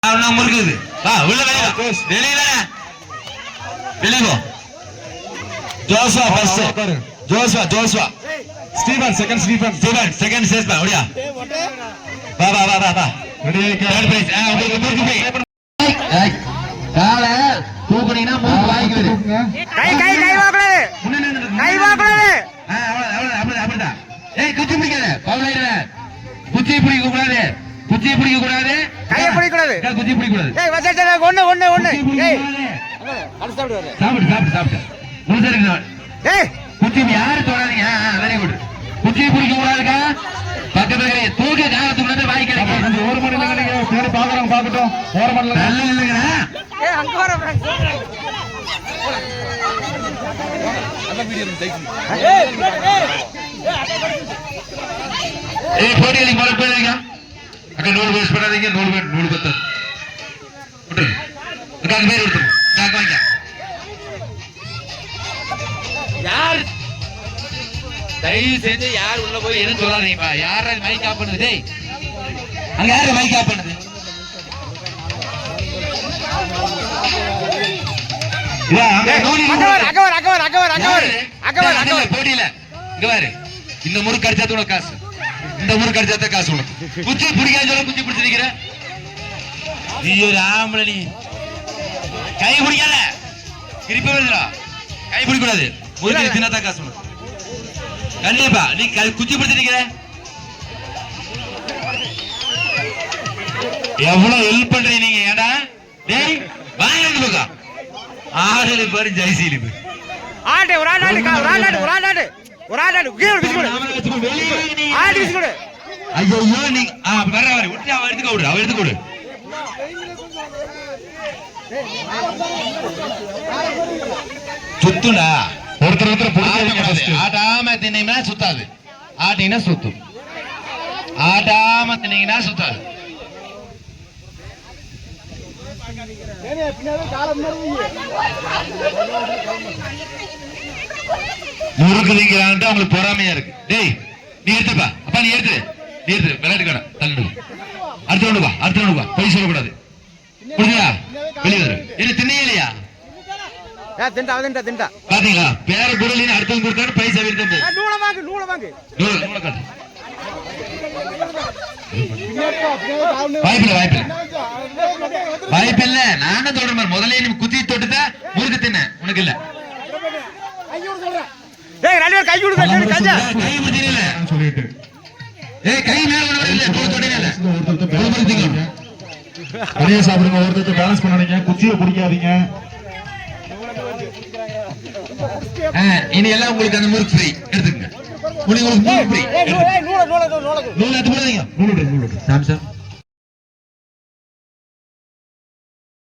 முறுக்குது வா உள்ள வெளியில வெளியோ Joshua first Joshua Steven second chase பா ஓடியா வா வா வா வா ரெடி தேர்ட் பிரைஸ் உங்களுக்கு முறுக்கு போய் கால தூக்குனீனா மூக்கு வாய்க்கு வரு கை வாக்குறது அப்படிதான் ஏய் குச்சி பிடிக்காத பவுலைடா குச்சி பிடிக்க கூடாது கையை பிடிக்க கூடாது குச்சி பிடிக்க கூடாது ஏய் வச்சா ஒண்ணு ஏய் சாப்பிடு முடிஞ்சிருங்க ஏய் குச்சி யாரு தொடாதீங்க வெரி குட் குச்சி பிடிக்க கூடாதுக்கா பக்கத்துல தூக்க காலத்துக்குள்ள வாய் கிடைக்கும் ஒரு மணி நேரம் தேடி பாக்குறோம் பாக்கட்டும் ஒரு மணி நேரம் நல்ல இல்லைங்க ஏய் அங்க வர ஏய் போடியலி மொள போடுங்க அங்க நூல் வேஸ்ட் பண்ணாதீங்க நூல் பத்த விட்டுரு அங்க பேர் விட்டுரு நான் வாங்க யார் தயவு செஞ்சு யார் உள்ள போய் எதுவும் சொல்லாதீங்கப்பா யார மைக் ஆஃப் பண்ணுது டேய் அங்க யாரு மைக் ஆஃப் பண்ணுது போடியில இங்க பாரு இந்த முறுக்கு அடிச்சா உனக்கு காசு இந்த முறுக்கு அடிச்சா காசு உனக்கு குச்சி பிடிக்காத சொல்ல குச்சி பிடிச்சு நிக்கிற நீ ஒரு ஆம்பளை நீ கை பிடிக்காத திருப்பி வருதுடா கை பிடிக்க கூடாது முறுக்கு தின்னதான் காசு உனக்கு கண்டிப்பா நீ குச்சி பிடிச்சு நிக்கிற எவ்வளவு ஹெல்ப் பண்றீங்க நீங்க ஏடா டேய் வாங்க போக ஆடல பாரு ஜெயசீலி ஆடே ஒரு ஆடாடு கீழ பிஸ்கட் ஆடு பிஸ்கட் ஐயோ நீ வர விட்டு அவ எடுத்துக்க விடு சுத்துடா ஒருத்தர் ஆட்டாம தின்னீங்கன்னா சுத்தாது ஆட்டீங்கன்னா சுத்தும் ஆட்டாம தின்னீங்கன்னா சுத்தாது முறுக்கு நீங்கிறான்ட்டு அவங்களுக்கு பொறாமையா இருக்கு டேய் நீ எடுத்துப்பா அப்பா நீ எடுத்து விளையாட்டுக்கான தள்ளு அடுத்த ஒண்ணுப்பா போய் சொல்லக்கூடாது புரியுதா வெளியே வரு என்ன தின்னையே இல்லையா தின்டா பாத்தீங்களா பேர குடலின்னு அடுத்தவங்க கொடுத்தாரு பைசா விருது நூல வாங்கு வாய்ப்பில்ல நானும் தொடர் முதல்ல நீ குத்தி தொட்டுதா முறுக்கு தின்ன உனக்கு இல்ல கை சொல்லிட்டு கை நிறைய சாப்பிடுங்க ஒருத்தர் பேலன்ஸ் பண்ணாதீங்க குச்சியை பிடிக்காதீங்க இனி எல்லாம் உங்களுக்கு அந்த முறுக்கு ஃப்ரீ எடுத்துக்கங்க உங்களுக்கு முறுக்கு ஃப்ரீ நூல் எடுத்து போடாதீங்க நூல் சாம்